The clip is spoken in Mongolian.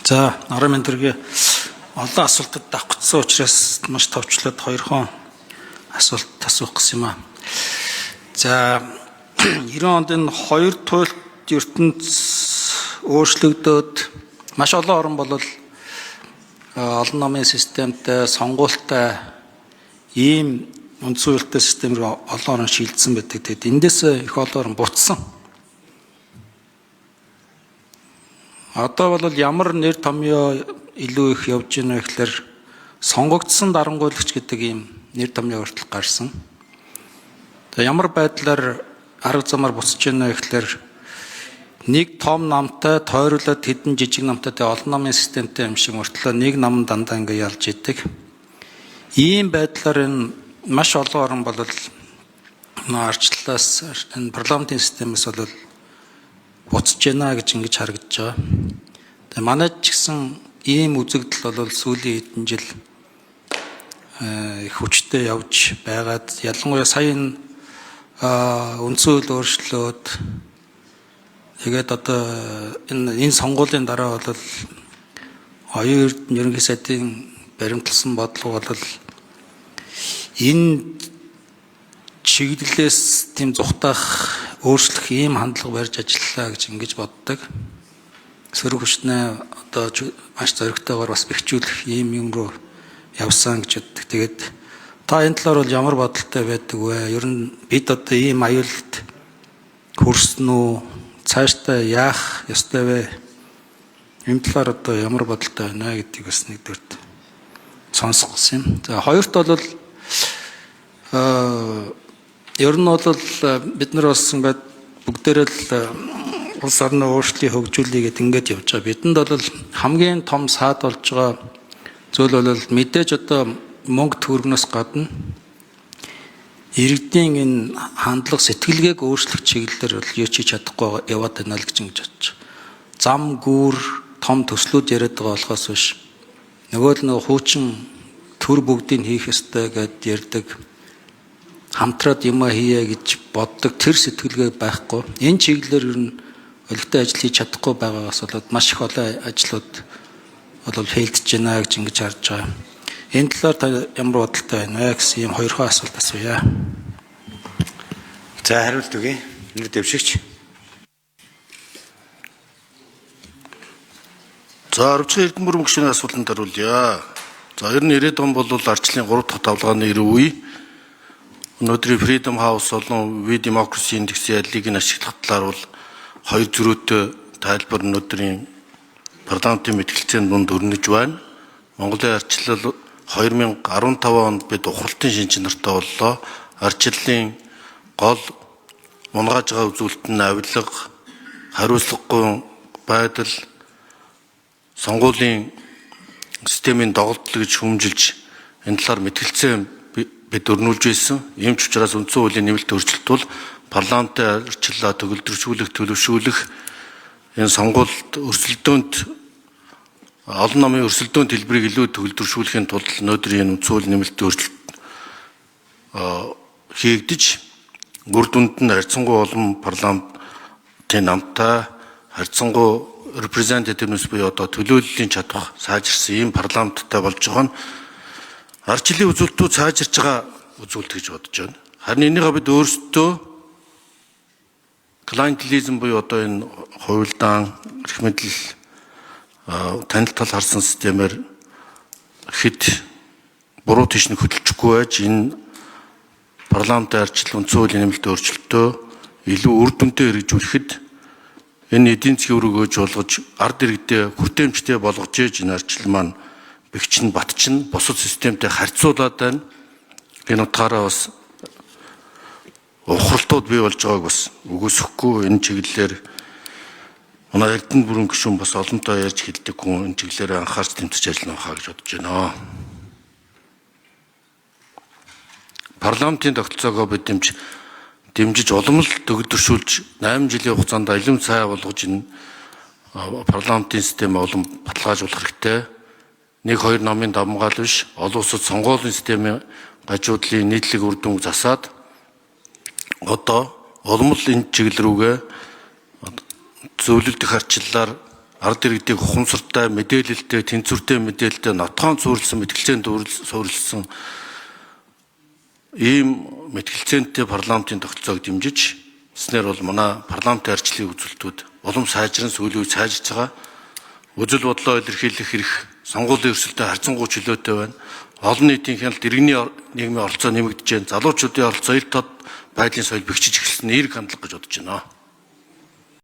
За, нарийн мэндэргийн олон асуултад давхцсан учраас маш товчлоод 2 асуулт асуух гэсэн юм аа. За, 90 онд энэ 2 туйлт ертөнц өөрчлөгдөөд маш олон орн бол олон намын системтэй, сонгуультай ийм үндсэн хуультай системээр олон орн шилжсэн байдаг. Тэгэд эндээс их олон орн буцсан. Одоо бол ямар нэр томьёо илүү их явж байна вэ гэхээр сонгогдсон дарангуйлагч гэдэг ийм нэр томьёо хүртэл гарсан. Тэгээ ямар байдлаар арга замаар буцаж байна вэ гэхээр нэг том намтай тойруулаад хэдэн жижиг намтай тэгээ олон намын системтэй юм шиг мөртлөө нэг нам дандаа ингээ ялж идэг. Ийм байдлаар энэ маш олон орн бол арчлалаас энэ парламентын системээс бол буцаж байна гэж ингэж харагдаж байгаа. Тэгээ манай ч гэсэн ийм үзэгдэл бол сүүлийн хэдэн жил их хүчтэй явж байгаад ялангуяа сая энэ үндсэн хууль өөрчлөлт тэгээд одоо энэ сонгуулийн дараа бол оюун ерөнхий сайдын баримтлсан бодлого бол энэ чиглэлээс тийм зүхтах өөрчлөх ийм хандлага барьж ажиллаа гэж ингэж боддог. Сөрөг хүчнээ одоо маш зоригтойгоор бас бэхжүүлэх ийм юм руу явсан гэж боддог. Тэгээд та энэ талаар бол ямар бодолтой байдаг вэ? Ер нь бид одоо ийм аюулд хүрсэн үү? Цаашдаа яах ёстой вэ? Энэ талаар одоо ямар бодолтой байна гэдгийг бас нэгдүгээрт сонсох гэсэн юм. За хоёрт бол ер нь бол бид нар бас ингээд бүгдээрээ л улс орны өөрчлөлийг хөгжүүлэе гэдээ ингээд явж байгаа. Бидэнд бол хамгийн том саад болж байгаа зүйл бол мэдээж одоо мөнгө төгрөгнөөс гадна иргэдийн энэ хандлага сэтгэлгээг өөрчлөх чиглэлээр бол юу ч хийж чадахгүй яваад байна л гэж ингэж бодож. Зам гүүр том төслүүд яриад байгаа болохоос биш. Нөгөө л хуучин төр бүгдийг хийх ёстой гэд ярьдаг. Хамтраад юм хийе гэж боддог тэр сэтгэлгээ байхгүй. Энэ чиглэлээр ер нь олигтой ажил хийж чадахгүй байгаагаас болоод маш их олон ажлууд бол фейлдэж байна гэж ингэж харж байгаа. Энэ талаар та ямар бодолтой байна вэ гэсэн ийм 2 асуулт асууя. За хариулт өгье. Нэр дэвшигч. За Арвчгийн Эрдэнэ бүрэн гишүүний асуултанд хариулъя. За ер нь 90-ад он бол ардчлалын 3 дахь давлгааны ирэх үе. Өнөөдрийн Freedom House болон We Democracy индексийн яллыг нь ашиглах талаар бол 2 зөрүүтэй тайлбар өнөөдрийн парламентын мэтгэлцээний дунд өрнөж байна. Монголын ардчлал 2015 онд бид ухралтын шинж чанартай боллоо. Ардчлалын гол мунгааж байгаа үзүүлэлт нь авилга, хариуцлагагүй байдал, сонгуулийн системийн доголдол гэж хүмжилж энэ талаар мэтгэлцээ бид өрнүүлж байсан. Ийм ч учраас үндсэн хуулийн нэмэлт өөрчлөлт бол парламентын ардчлалаа төгөлдржүүлэх, төлөвшүүлэх энэ сонгуульд өрсөлдөөнд олон намын өрсөлдөөнд хэлбэрийг илүү төгөлдржүүлэхийн тулд өнөөдрийн үндсэн хуулийн нэмэлт өөрчлөлт хийгдэж үр дүнд нь харьцангуй олон парламентын намтай харьцангуй representativeness буюу одоо төлөөллийн чадвар сайжирсан ийм парламенттай болж байгаа нь ардчлалын үзүүлэлтүүд сайжирч байгаа үзүүлэлт гэж бодож байна. Харин энийгээ бид өөрсдөө клиентализм буюу одоо энэ хуйлдаан, эрх мэдэл, танил тал харсан системээр хэд буруу тийш нь хөдөлчихгүй байж энэ парламентын ардчлал үндсэн хуулийн нэмэлт өөрчлөлтөө илүү үр дүнтэй хэрэгжүүлэхэд энэ эдийн засгийн өрөөгөөж болгож ард иргэдээ хүртээмжтэй болгож ээж энэ ардчлал маань бэгчин батчин бусад системтэй харьцуулаад байна. Энэ утгаараа бас ухралтууд бий болж байгааг бас үгүйсэхгүй энэ чиглэлээр манай Эрдэнэ бүрэн гишүүн бас олонтоо ярьж хэлдэг хүн энэ чиглэлээр анхаарч тэмцэж ажиллана хаа гэж бодож байна. Парламентын тогтолцоогоо бид дэмжиж улам л төгөлдршүүлж 8 жилийн хугацаанд алим цай болгож энэ парламентын систем улам баталгаажуулах хэрэгтэй. 1-2 намын давмгаал биш, олон улсад сонгуулийн системийн гажуудлын нийтлэг үр дүн засаад одоо улам л энэ чиглэл рүүгээ зөвлөлдөх ардчлалаар ард иргэдийг ухамсартай, мэдээлэлтэй, тэнцвэртэй мэдээлэлтэй, нотгоон цуурласан, мэтгэлцээнд суурилсан ийм мэтгэлцээнтэй парламентын тогтолцоог дэмжиж, эснээр бол манай парламентын арчлалын үзүүлэлтүүд улам сайжран сүүлийн үе сайжирч байгаа. Үзэл бодлоо илэрхийлэх эрх сонгуулийн өрсөлдөд харьцангуй чөлөөтэй байна. Олон нийтийн хяналт иргэний нийгмийн оролцоо нэмэгдэж байна. Залуучуудын оролцоо ил тод байдлын соёл бэхжиж эхэлсэн эерэг хандлага гэж бодож байна.